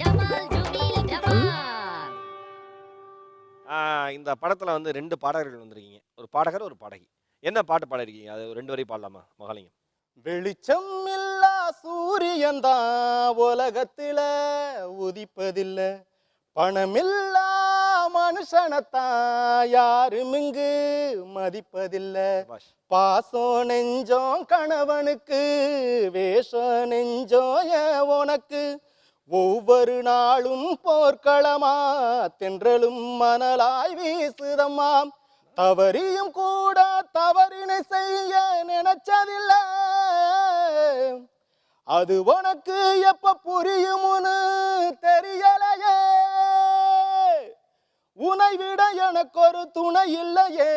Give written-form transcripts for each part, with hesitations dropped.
டமால் டுமில் டமால். இந்த படத்துல வந்து 2 பாடகர்கள் வந்திருக்கீங்க. ஒரு பாடகர், ஒரு பாடகி. என்ன பாட்டு பாடிருக்கீங்க? அது 2 வரி பாடலாமா மகாலிங்கம்? வெளிச்சம் இல்லா சூரியன் தான் உலகத்தில உதிப்பதில்ல, பணமில்லா மனுஷனத்தான் யாரும் இங்கு மதிப்பதில்ல. சபாஷ். பாசம் நெஞ்சோம் கணவனுக்கு, வேஷம் நெஞ்சோம் ஏன் உனக்கு, ஒவ்வொரு நாளும் போர்க்களமா தென்றலும் மணலாய் வீசுதம்மா, தவறியும் கூட தவறினை செய்ய நினைச்சதில்ல, அது உனக்கு எப்ப புரியும்னு தெரியலையே, உனை விட எனக்கு ஒரு துணை இல்லையே,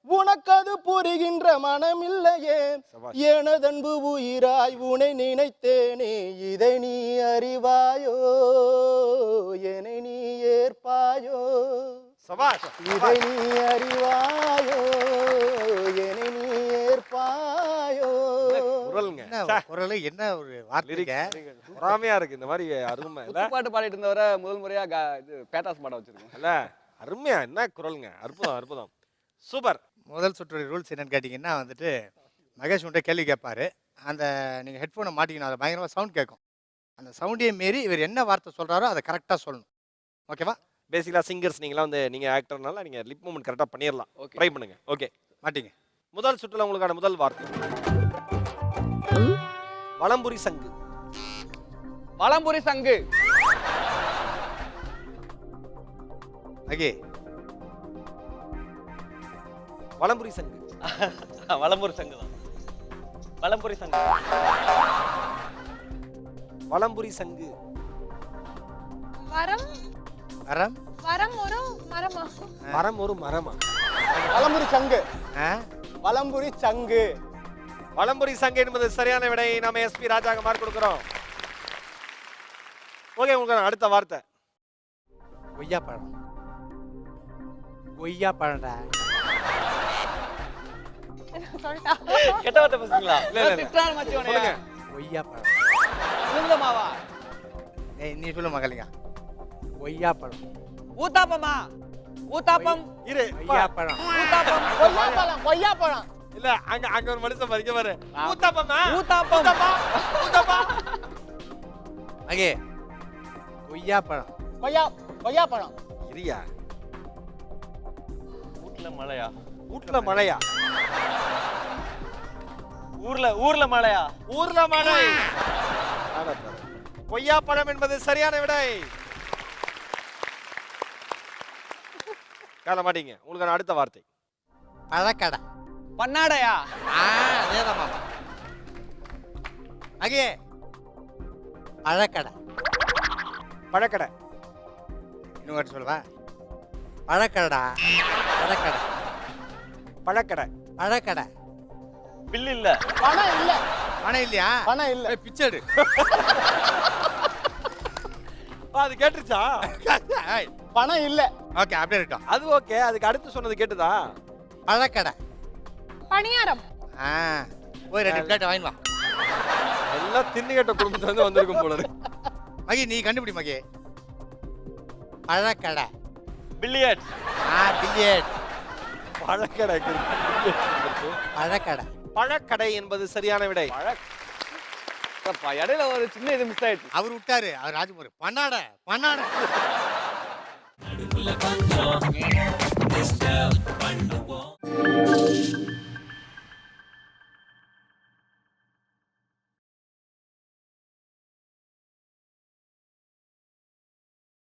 உனக்கு அது புரிகின்ற மனம் இல்லையே, சபாஷ். எனதன்பு உயிராய் உனை நினைத்தேனே, இதை நீ அறிவாயோ, என்னை நீ ஏற்பாயோ, சபாஷ். இதை நீ அறிவாயோ, என்னை நீ ஏற்பாயோ. குரலுங்க. என்ன குரல், என்ன ஒரு வார்த்தைங்க. பொறாமையா இருக்கு இந்த மாதிரி அருமை இல்ல? பாட்டு பாடிட்டு இருந்தவரை முதல் முறையா இது பேட்டாஸ் பாட வச்சிருக்கோம். இல்ல அருமையா என்ன குரலுங்க. அற்புதம் அற்புதம். சூப்பர். முதல் சுற்று ரூல்ஸ் என்னன்னு கேட்டிங்கன்னா வந்துட்டு, மகேஷ் உன்ட்ட கேள்வி கேட்பாரு. அந்த நீங்கள் ஹெட்ஃபோனை மாட்டிக்கணும், அதை பயங்கரமாக சவுண்ட் கேட்கும். அந்த சவுண்டையே மீறி இவர் என்ன வார்த்தை சொல்கிறாரோ அதை கரெக்டாக சொல்லணும். ஓகேவா? பேசிக்கலா சிங்கர்ஸ் நீங்களாம் வந்து நீங்க ஆக்டர்னால நீங்க லிப் மூவ்மெண்ட் கரெக்டா பண்ணிரலாம். ஓகே. ட்ரை பண்ணுங்க. ஓகே. மாட்டிங்க. முதல் சுற்றுல உங்களுக்கான முதல் வார்த்தை வலம்புரி சங்கு. வலம்புரி சங்கு. அகே. வலம்புரி சங்கு. வலம்புரி சங்கு தான். வலம்புரி சங்கு. வலம்புரி சங்கு. மரம் மரம். மரம் ஒரு மரமா? மரம் ஒரு மரமா? வலம்புரி சங்கு. ஆ, வலம்புரி சங்கு. வலம்புரி சங்கு என்பது சரியான விடை. நாம எஸ்பி ராஜாக்கு மார்க் கொடுக்கிறோம். ஓகே, உங்களுக்கு அடுத்த வார்த்தை கொய்யா பழம். கொய்யா பழம்டா. சொல்லிட்டா. கெட்ட வார்த்தை பேசுறீங்களா? இல்ல இல்ல இல்ல. திட்டான மச்சி உனைய. சொல்லுங்க. கொய்யா பழம். உளுந்த மாவா? ஏய், நீ சொல்லு மகளிங்க. கொய்யா பழம். ஊத்தாப்பமா? ஊத்தாப்பம். இரு. கொய்யா பழம். ஊத்தாப்பம். கொய்யாப்பழம். கொய்யாப்பழம். இல்ல அங்க ஒரு மனுஷன் மறிக்க பாரு. ஊத்தாப்பமா? ஊத்தாப்பம். ஊத்தாப்பா. ஊத்தாப்பா. அகே. கொய்யா பழம். கொய்யாப்பழம். இரியா. வீட்ல மழையா? வீட்ல மழையா? ஊர்ல மழையா? ஊர்ல மழை. கொய்யா பழம் என்பது சரியான விடை. கால மாட்டீங்க. உங்களுக்கு அடுத்த வார்த்தை பழக்கடை. பன்னாடையா? அதேதான் மாமா. அகே. பழக்கடை. பழக்கடை. இன்னும் வாட்டி சொல்லுவா. பழக்கடா. பழக்கடை. பழக்கடை. பழக்கடை. பில்லு இல்ல. பணம் இல்ல. பணம் இல்லையா? பணம் இல்ல. ஏய், பிச்சை எடு. அது கேட்டுச்சா? ஏய், பணம் இல்ல. ஓகே, அப்படியே இருக்கட்டும். அது ஓகே. அதுக்கு அடுத்து சொன்னது கேட்டுதா? பழக்கடை. பணியாரம். ஆ, போய் 2 பிளேட் வாங்கி வா. எல்லாம் தின்னுகட்ட குடும்பத்துல இருந்து வந்திருக்கும் போல இருக்கு. மகி, நீ கண்டுபிடி மகி. பழக்கடை. பில்லியர்ட்ஸ். பில்லியர்ட். பழக்கடை. பழக்கடை. பழக்கடை என்பது சரியான விடை. அப்பா, இடையில ஒரு சின்ன இது மிஸ் ஆயிடுச்சு. அவர் விட்டாரு. அவர் ராஜ்குமார். பன்னாடை. பன்னாடை.